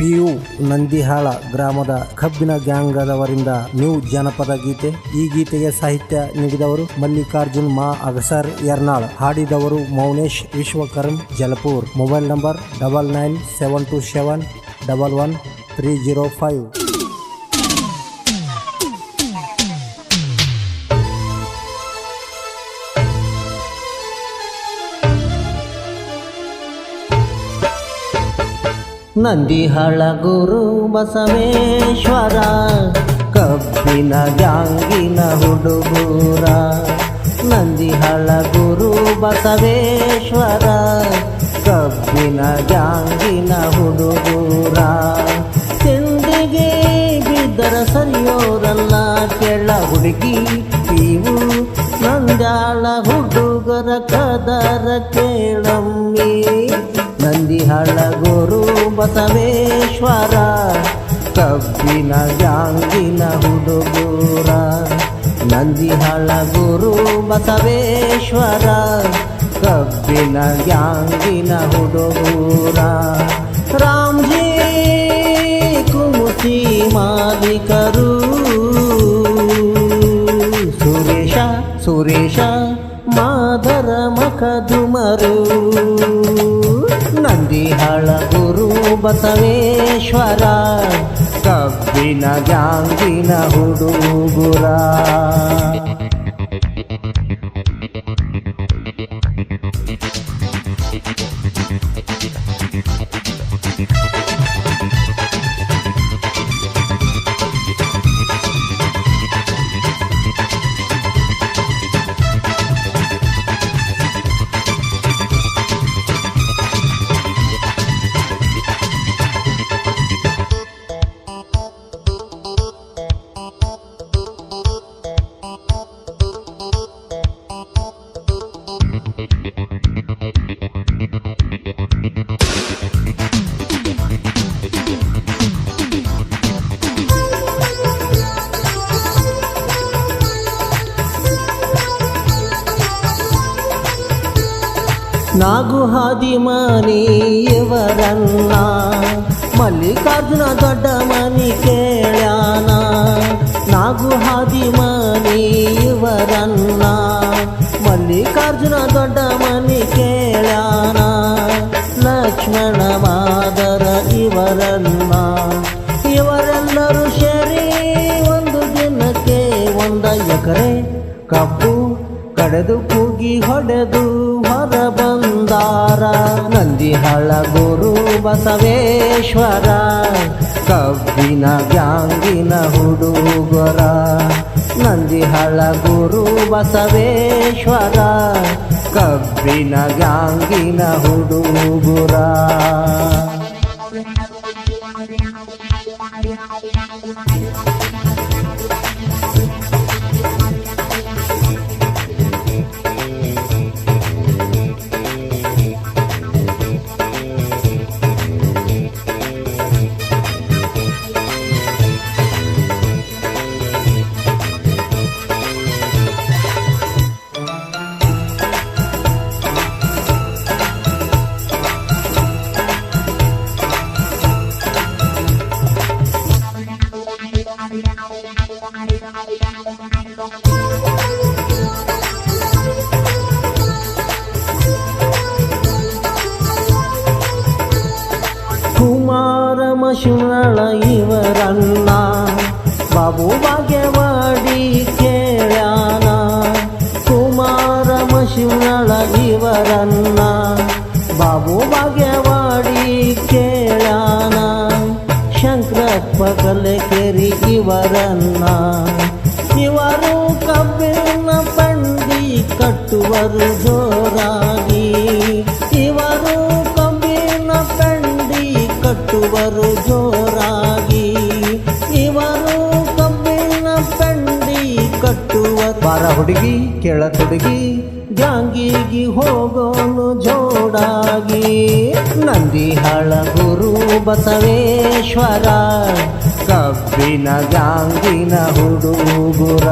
PU Nandihal ಗ್ರಾಮದ ಕಬ್ಬಿನ ಗ್ಯಾಂಗದವರಿಂದ new ಜನಪದ ಗೀತೆ. ಈ ಗೀತೆಗೆ ಸಾಹಿತ್ಯ ನೀಡಿದವರು ಮಲ್ಲಿಕಾರ್ಜುನ್ ಮಾ ಅಗಸರ್ ಯರ್ನಾಳ್. ಹಾಡಿದವರು ಮೌನೇಶ್ ವಿಶ್ವಕರ್ಮ್ ಜಲಪೂರ್. Mobile number 9972711305. ನಂದಿಹಾಳ ಗುರು ಬಸವೇಶ್ವರ ಕಬ್ಬಿನ ಗ್ಯಾಂಗಿನ ಹುಡುಗೂರ. ನಂದಿಹಾಳ ಗುರು ಬಸವೇಶ್ವರ ಕಬ್ಬಿನ ಗ್ಯಾಂಗಿನ ಹುಡುಗೂರ. ತಿಂಡಿಗೆ ಬಿದ್ದರ ಸರಿಯೋರಲ್ಲ ಕೆಳ ಹುಡುಗಿ ಇವು ನಂದ್ಯಾಳ ಹುಡುಗರ ಕದರ ಕೇಳಮ್ಮಿ. ನಂದಿಹಾಳ ಗುರು ಬಸವೇಶ್ವರ ಕಬ್ಬಿನ ಗ್ಯಾಂಗಿನ ಹುಡುಗೂರ. ನಂದಿಹಾಳ ಗುರು ಬಸವೇಶ್ವರ ಕಬ್ಬಿನ ಗ್ಯಾಂಗಿನ ಹುಡುಗೂರ. ರಾಮ್ಜಿ ಕುಮುಸಿ ಮಾಲೀಕರು ಸುರೇಶ ಮಾದರ ಮಖದುಮರು. ನಂದಿಹಾಳ ಗುರು ಬಸವೇಶ್ವರ ಕಬ್ಬಿನ ಗ್ಯಾಂಗಿನ ಹುಡುಗೂರ. ನಾಗುಹಾದಿ ಮನಿಯವರನ್ನ ಮಲ್ಲಿಕಾರ್ಜುನ ದೊಡ್ಡ ಮನಿ ಕೇಳ್ಯಾನ. ನಾಗುಹಾದಿ ಮನಿಯವರನ್ನ ಮಲ್ಲಿಕಾರ್ಜುನ ದೊಡ್ಡ ಮನಿ ಕೇಳ್ಯಾನ. ಲಕ್ಷ್ಮಣ ಮಾದರ ಇವರೆಲ್ಲರೂ ಸೇರಿ ಒಂದು ದಿನಕ್ಕೆ 1 ಎಕರೆ ಕಬ್ಬು ಕಡೆದು ಕೂಗಿ ಹೊಡೆದು ಹೊರ ಬಂದಾರ. ನಂದಿಹಾಳ ಗುರು ಬಸವೇಶ್ವರ ಕಬ್ಬಿನ ಗ್ಯಾಂಗಿನ ಹುಡುಗರ. ನಂದಿಹಾಳ ಗುರು ಬಸವೇಶ್ವರ ಕಬ್ಬಿನ ಗ್ಯಾಂಗಿನ ಹುಡುಗರ. ಕುಮಾರ ಮಶುನಳ ಇವರನ್ನ ಬಾಬು ಭಾಗ್ಯವಾಡಿ ಕೇಳ್ಯಾನ. ಕುಮಾರ ಮಶುನಳ ಇವರನ್ನ ಬಾಬು ಭಾಗ್ಯವಾಡಿ ಕೇಳ್ಯಾನ. ಶಂಕರಪ್ಪ ಕಲೆಕೆರಿ ಇವರನ್ನ ಇವರು ಕಬ್ಬಿನ ಪಂಡಿ ಕಟ್ಟುವರು ಜೋರಾಗಿ. ಇವರು ಕಬ್ಬಿನ ಪಂಡಿ ಕಟ್ಟುವರು ಜೋರಾಗಿ. ಇವರು ಕಬ್ಬಿನ ಪಂಡಿ ಕಟ್ಟುವರು. ಬಾರ ಹುಡುಗಿ ಕೆಳ ಹುಡುಗಿ ಗ್ಯಾಂಗಿಗಿ ಹೋಗೋನು ಜೋಡಾಗಿ. ನಂದಿಹಾಳ ಗುರು ಬಸವೇಶ್ವರ ಕಬ್ಬಿನ ಗ್ಯಾಂಗಿನ ಹುಡುಗರ.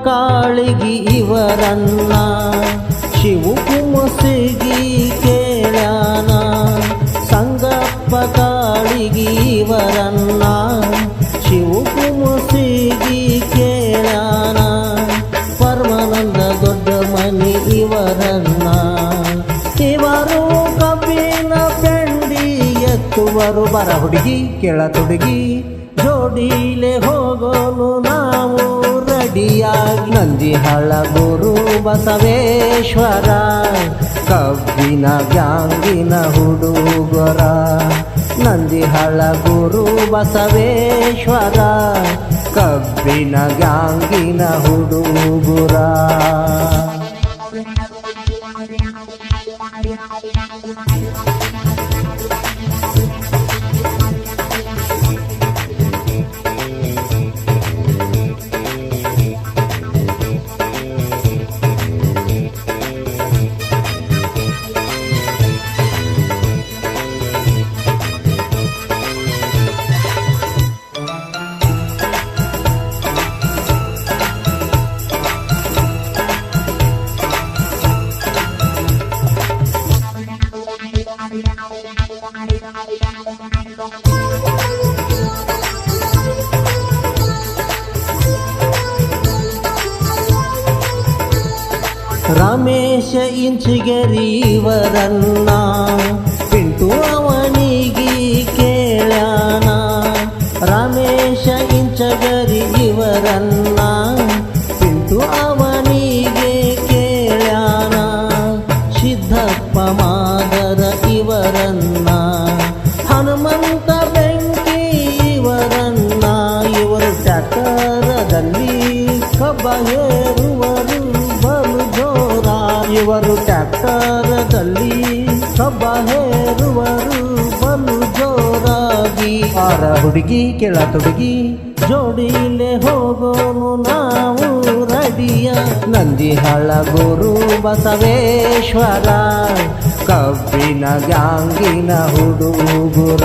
ಕಾಳಿಗಿ ಇವರನ್ನ ಶಿವಕುಮಸಿಗಿ ಕೇಳ್ಯಾನ ಸಂಗಪ್ಪ ಕಾಳಿಗಿ ಇವರನ್ನ ಶಿವಕುಮಸಿಗಿ ಕೇಳ್ಯಾನ ಪರಮಾನಂದ ದೊಡ್ಡ ಮನಿ ಇವರನ್ನ ಇವರು ಕಬ್ಬಿನ ಪೆಂಡಿ ಎತ್ತುವರು ಬರ ಹುಡುಗಿ ಕೆಳತುಡುಗಿ ಜೋಡಿಲೆ ಹೋಗೋನು ನಾವು ರೆಡಿಯಾಗಿ ನಂದಿಹಳ್ಳ ಗುರು ಬಸವೇಶ್ವರ ಕಬ್ಬಿನ ಗ್ಯಾಂಗಿನ ಹುಡುಗರ ನಂದಿಹಳ್ಳ ಗುರು ಬಸವೇಶ್ವರ ಕಬ್ಬಿನ ಗ್ಯಾಂಗಿನ ಹುಡುಗರ ರಮೇಶ ಇಂಚಿಗೆರಿ ಇವರನ್ನ ಪಿಂಟು ಅವನಿಗಿ ಕೇಳ್ಯಾನ ರಮೇಶ ಇಂಚಗರಿ ಇವರನ್ನ ಪಿಂಟು ಅವನಿಗೆ ಕೇಳ್ಯಾನ ಸಿದ್ದಪ್ಪ ಮಾದರ ಇವರನ್ನ ಹನುಮಂತ ಬೆಂಕಿ ಇವರನ್ನ ಇವರು ಟ್ಯಾಕ್ಟರದಲ್ಲಿ ಕಬ್ಬ ಹೇರುವರು ಬಲು ಜೋರ ಇವರು ಟ್ಯಾಕ್ಟರದಲ್ಲಿ ಕಬ್ಬ ಹೇರುವರು ಬಲು ಜೋರಾಗಿ ಆರ ಹುಡುಗಿ ಕೆಳತುಡುಗಿ ಜೋಡಿಲೆ ಹೋಗೋನು ನಾವು ರೆಡಿಯ ನಂದಿಹಳ್ಳ ಗುರು ಬಸವೇಶ್ವರ ಕಬ್ಬಿನ ಗ್ಯಾಂಗಿನ ಹುಡುಗುರ